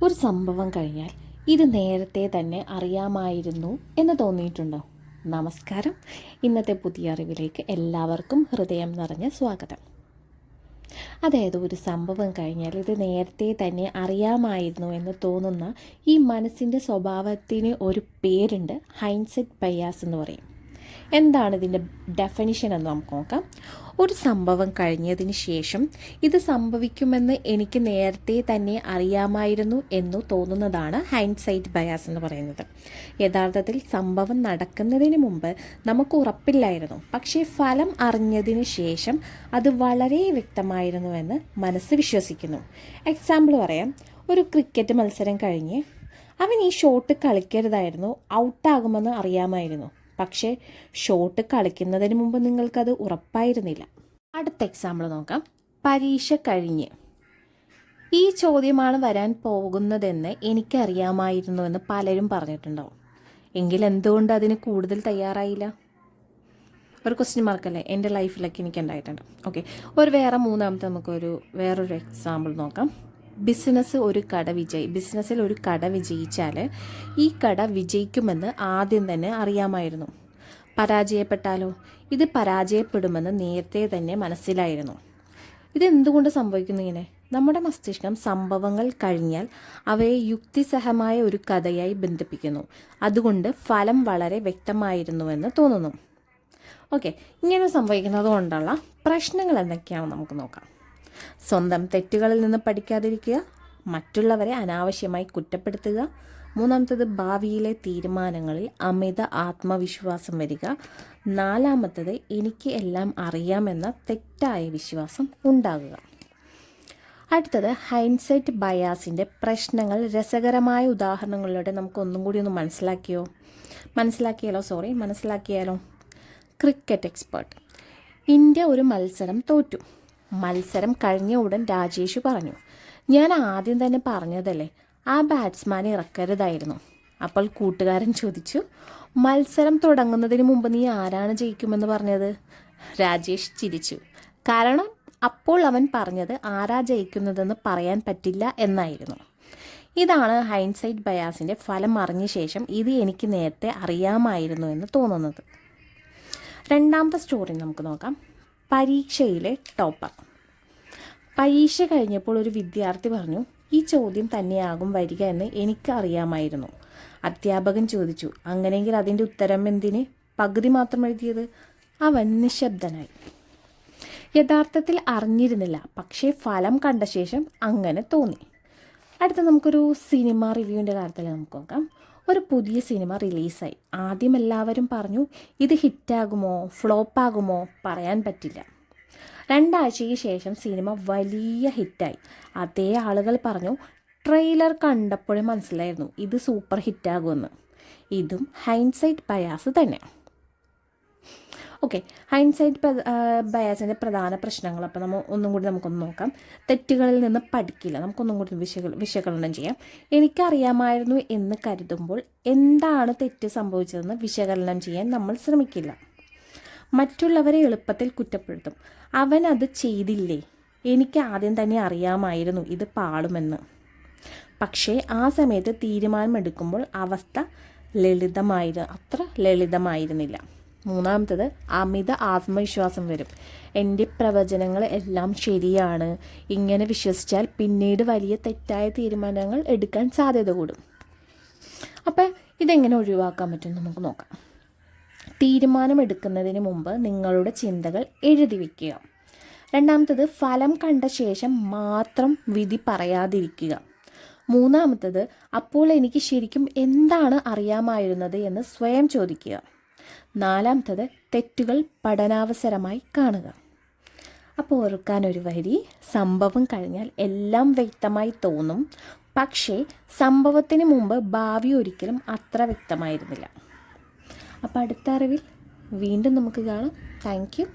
ഒരു സംഭവം കഴിഞ്ഞാൽ ഇത് നേരത്തെ തന്നെ അറിയാമായിരുന്നു എന്ന് തോന്നിയിട്ടുണ്ടോ? നമസ്കാരം. ഇന്നത്തെ പുതിയ അറിവിലേക്ക് എല്ലാവർക്കും ഹൃദയം നിറഞ്ഞ സ്വാഗതം. അതായത് ഒരു സംഭവം കഴിഞ്ഞാൽ ഇത് നേരത്തെ തന്നെ അറിയാമായിരുന്നു എന്ന് തോന്നുന്ന ഈ മനസ്സിൻ്റെ സ്വഭാവത്തിന് ഒരു പേരുണ്ട്, ഹൈൻഡ്സെറ്റ് ബയാസ് എന്ന് പറയും. എന്താണ് ഇതിൻ്റെ ഡെഫിനിഷൻ എന്ന് നമുക്ക് നോക്കാം. ഒരു സംഭവം കഴിഞ്ഞതിന് ശേഷം ഇത് സംഭവിക്കുമെന്ന് എനിക്ക് നേരത്തെ തന്നെ അറിയാമായിരുന്നു എന്ന് തോന്നുന്നതാണ് ഹൈൻഡ്സൈറ്റ് ബയാസ് എന്ന് പറയുന്നത്. യഥാർത്ഥത്തിൽ സംഭവം നടക്കുന്നതിന് മുമ്പ് നമുക്ക് ഉറപ്പില്ലായിരുന്നു, പക്ഷേ ഫലം അറിഞ്ഞതിന് ശേഷം അത് വളരെ വ്യക്തമായിരുന്നുവെന്ന് മനസ്സ് വിശ്വസിക്കുന്നു. എക്സാമ്പിൾ പറയാം. ഒരു ക്രിക്കറ്റ് മത്സരം കഴിഞ്ഞ് അവൻ ഈ ഷോട്ട് കളിക്കരുതായിരുന്നു, ഔട്ടാകുമെന്ന് അറിയാമായിരുന്നു, പക്ഷേ ഷോട്ട് കളിക്കുന്നതിന് മുമ്പ് നിങ്ങൾക്കത് ഉറപ്പായിരുന്നില്ല. അടുത്ത എക്സാമ്പിൾ നോക്കാം. പരീക്ഷ കഴിഞ്ഞ് ഈ ചോദ്യമാണ് വരാൻ പോകുന്നതെന്ന് എനിക്കറിയാമായിരുന്നു എന്ന് പലരും പറഞ്ഞിട്ടുണ്ടാവും. എങ്കിൽ എന്തുകൊണ്ട് അതിന് കൂടുതൽ തയ്യാറായില്ല? ഒരു ക്വസ്റ്റ്യൻ മാർക്കല്ലേ എൻ്റെ ലൈഫിലൊക്കെ എനിക്ക് ഉണ്ടായിട്ടുണ്ട്. ഓക്കെ, മൂന്നാമത്തെ നമുക്കൊരു വേറൊരു എക്സാമ്പിൾ നോക്കാം. ബിസിനസ്സിൽ ഒരു കട വിജയിച്ചാൽ ഈ കട വിജയിക്കുമെന്ന് ആദ്യം തന്നെ അറിയാമായിരുന്നു. പരാജയപ്പെട്ടാലോ? ഇത് പരാജയപ്പെടുമെന്ന് നേരത്തെ തന്നെ മനസ്സിലായിരുന്നു. ഇതെന്തുകൊണ്ട് സംഭവിക്കുന്നു ഇങ്ങനെ? നമ്മുടെ മസ്തിഷ്കം സംഭവങ്ങൾ കഴിഞ്ഞാൽ അവയെ യുക്തിസഹമായ ഒരു കഥയായി ബന്ധിപ്പിക്കുന്നു. അതുകൊണ്ട് ഫലം വളരെ വ്യക്തമായിരുന്നുവെന്ന് തോന്നുന്നു. ഓക്കെ, ഇങ്ങനെ സംഭവിക്കുന്നത് കൊണ്ടുള്ള പ്രശ്നങ്ങൾ എന്തൊക്കെയാണെന്ന് നമുക്ക് നോക്കാം. സ്വന്തം തെറ്റുകളിൽ നിന്ന് പഠിക്കാതിരിക്കുക, മറ്റുള്ളവരെ അനാവശ്യമായി കുറ്റപ്പെടുത്തുക, മൂന്നാമത്തേത് ഭാവിയിലെ തീരുമാനങ്ങളിൽ അമിത ആത്മവിശ്വാസം വരിക, നാലാമത്തേത് എനിക്ക് എല്ലാം അറിയാമെന്ന തെറ്റായ വിശ്വാസം ഉണ്ടാകുക. അടുത്തത് ഹൈൻഡ്സൈറ്റ് ബയാസിൻ്റെ പ്രശ്നങ്ങൾ രസകരമായ ഉദാഹരണങ്ങളിലൂടെ നമുക്ക് ഒന്നും കൂടി ഒന്ന് മനസ്സിലാക്കിയാലോ. Cricket expert. ഇന്ത്യ ഒരു മത്സരം തോറ്റു. മത്സരം കഴിഞ്ഞ ഉടൻ രാജേഷ് പറഞ്ഞു, ഞാൻ ആദ്യം തന്നെ പറഞ്ഞതല്ലേ ആ ബാറ്റ്സ്മാനെ ഇറക്കരുതായിരുന്നു. അപ്പോൾ കൂട്ടുകാരൻ ചോദിച്ചു, മത്സരം തുടങ്ങുന്നതിന് മുമ്പ് നീ ആരാണ് ജയിക്കുമെന്ന് പറഞ്ഞത്? രാജേഷ് ചിരിച്ചു. കാരണം അപ്പോൾ അവൻ പറഞ്ഞത് ആരാ ജയിക്കുന്നതെന്ന് പറയാൻ പറ്റില്ല എന്നായിരുന്നു. ഇതാണ് ഹൈൻഡ്സൈറ്റ് ബയാസിൻ്റെ ഫലം അറിഞ്ഞ ശേഷം ഇത് എനിക്ക് നേരത്തെ അറിയാമായിരുന്നു എന്ന് തോന്നുന്നത്. രണ്ടാമത്തെ സ്റ്റോറി നമുക്ക് നോക്കാം. പരീക്ഷയിലെ ടോപ്പർ. പരീക്ഷ കഴിഞ്ഞപ്പോൾ ഒരു വിദ്യാർത്ഥി പറഞ്ഞു, ഈ ചോദ്യം തന്നെയാകും വരിക എന്ന് എനിക്ക് അറിയാമായിരുന്നു. അധ്യാപകൻ ചോദിച്ചു, അങ്ങനെയെങ്കിൽ അതിൻ്റെ ഉത്തരം എന്തിന് പകുതി മാത്രം എഴുതിയത്? അവൻ നിശബ്ദനായി. യഥാർത്ഥത്തിൽ അറിഞ്ഞിരുന്നില്ല, പക്ഷേ ഫലം കണ്ട ശേഷം അങ്ങനെ തോന്നി. അടുത്ത നമുക്കൊരു സിനിമ റിവ്യൂവിൻ്റെ കാര്യത്തിൽ നമുക്ക് നോക്കാം. ഒരു പുതിയ സിനിമ റിലീസായി. ആദ്യം എല്ലാവരും പറഞ്ഞു, ഇത് ഹിറ്റാകുമോ ഫ്ലോപ്പാകുമോ പറയാൻ പറ്റില്ല. 2 ആഴ്ചയ്ക്ക് ശേഷം സിനിമ വലിയ ഹിറ്റായി. അതേ ആളുകൾ പറഞ്ഞു, ട്രെയിലർ കണ്ടപ്പോഴേ മനസ്സിലായിരുന്നു ഇത് സൂപ്പർ ഹിറ്റാകുമെന്ന്. ഇതും ഹൈൻഡ്സൈറ്റ് ബയാസ് തന്നെ. ഓക്കെ, ഹൈൻഡ്സൈറ്റ് ബയാസിൻ്റെ പ്രധാന പ്രശ്നങ്ങൾ അപ്പോൾ നമുക്കൊന്ന് നോക്കാം. തെറ്റുകളിൽ നിന്ന് പഠിക്കില്ല. നമുക്കൊന്നും കൂടി വിശകലനം ചെയ്യാം. എനിക്കറിയാമായിരുന്നു എന്ന് കരുതുമ്പോൾ എന്താണ് തെറ്റ് സംഭവിച്ചതെന്ന് വിശകലനം ചെയ്യാൻ നമ്മൾ ശ്രമിക്കില്ല. മറ്റുള്ളവരെ എളുപ്പത്തിൽ കുറ്റപ്പെടുത്തും. അവൻ അത് ചെയ്തില്ലേ, എനിക്ക് ആദ്യം തന്നെ അറിയാമായിരുന്നു ഇത് പാളുമെന്ന്. പക്ഷേ ആ സമയത്ത് തീരുമാനമെടുക്കുമ്പോൾ അവസ്ഥ അത്ര ലളിതമായിരുന്നില്ല. മൂന്നാമത്തത് അമിത ആത്മവിശ്വാസം വരും. എൻ്റെ പ്രവചനങ്ങൾ എല്ലാം ശരിയാണ്, ഇങ്ങനെ വിശ്വസിച്ചാൽ പിന്നീട് വലിയ തെറ്റായ തീരുമാനങ്ങൾ എടുക്കാൻ സാധ്യത കൂടും. അപ്പം ഇതെങ്ങനെ ഒഴിവാക്കാൻ പറ്റും നമുക്ക് നോക്കാം. തീരുമാനമെടുക്കുന്നതിന് മുമ്പ് നിങ്ങളുടെ ചിന്തകൾ എഴുതി വയ്ക്കുക. രണ്ടാമത്തത് ഫലം കണ്ട ശേഷം മാത്രം വിധി പറയാതിരിക്കുക. മൂന്നാമത്തത് അപ്പോൾ എനിക്ക് ശരിക്കും എന്താണ് അറിയാമായിരുന്നത് എന്ന് സ്വയം ചോദിക്കുക. നാലാമത്തത് തെറ്റുകൾ പഠനാവസരമായി കാണുക. അപ്പോൾ ഓർക്കാനൊരു വരി, സംഭവം കഴിഞ്ഞാൽ എല്ലാം വ്യക്തമായി തോന്നും, പക്ഷേ സംഭവത്തിന് മുമ്പ് ഭാവി ഒരിക്കലും അത്ര വ്യക്തമായിരുന്നില്ല. അപ്പോൾ അടുത്ത അറിവിൽ വീണ്ടും നമുക്ക് കാണാം. Thank you.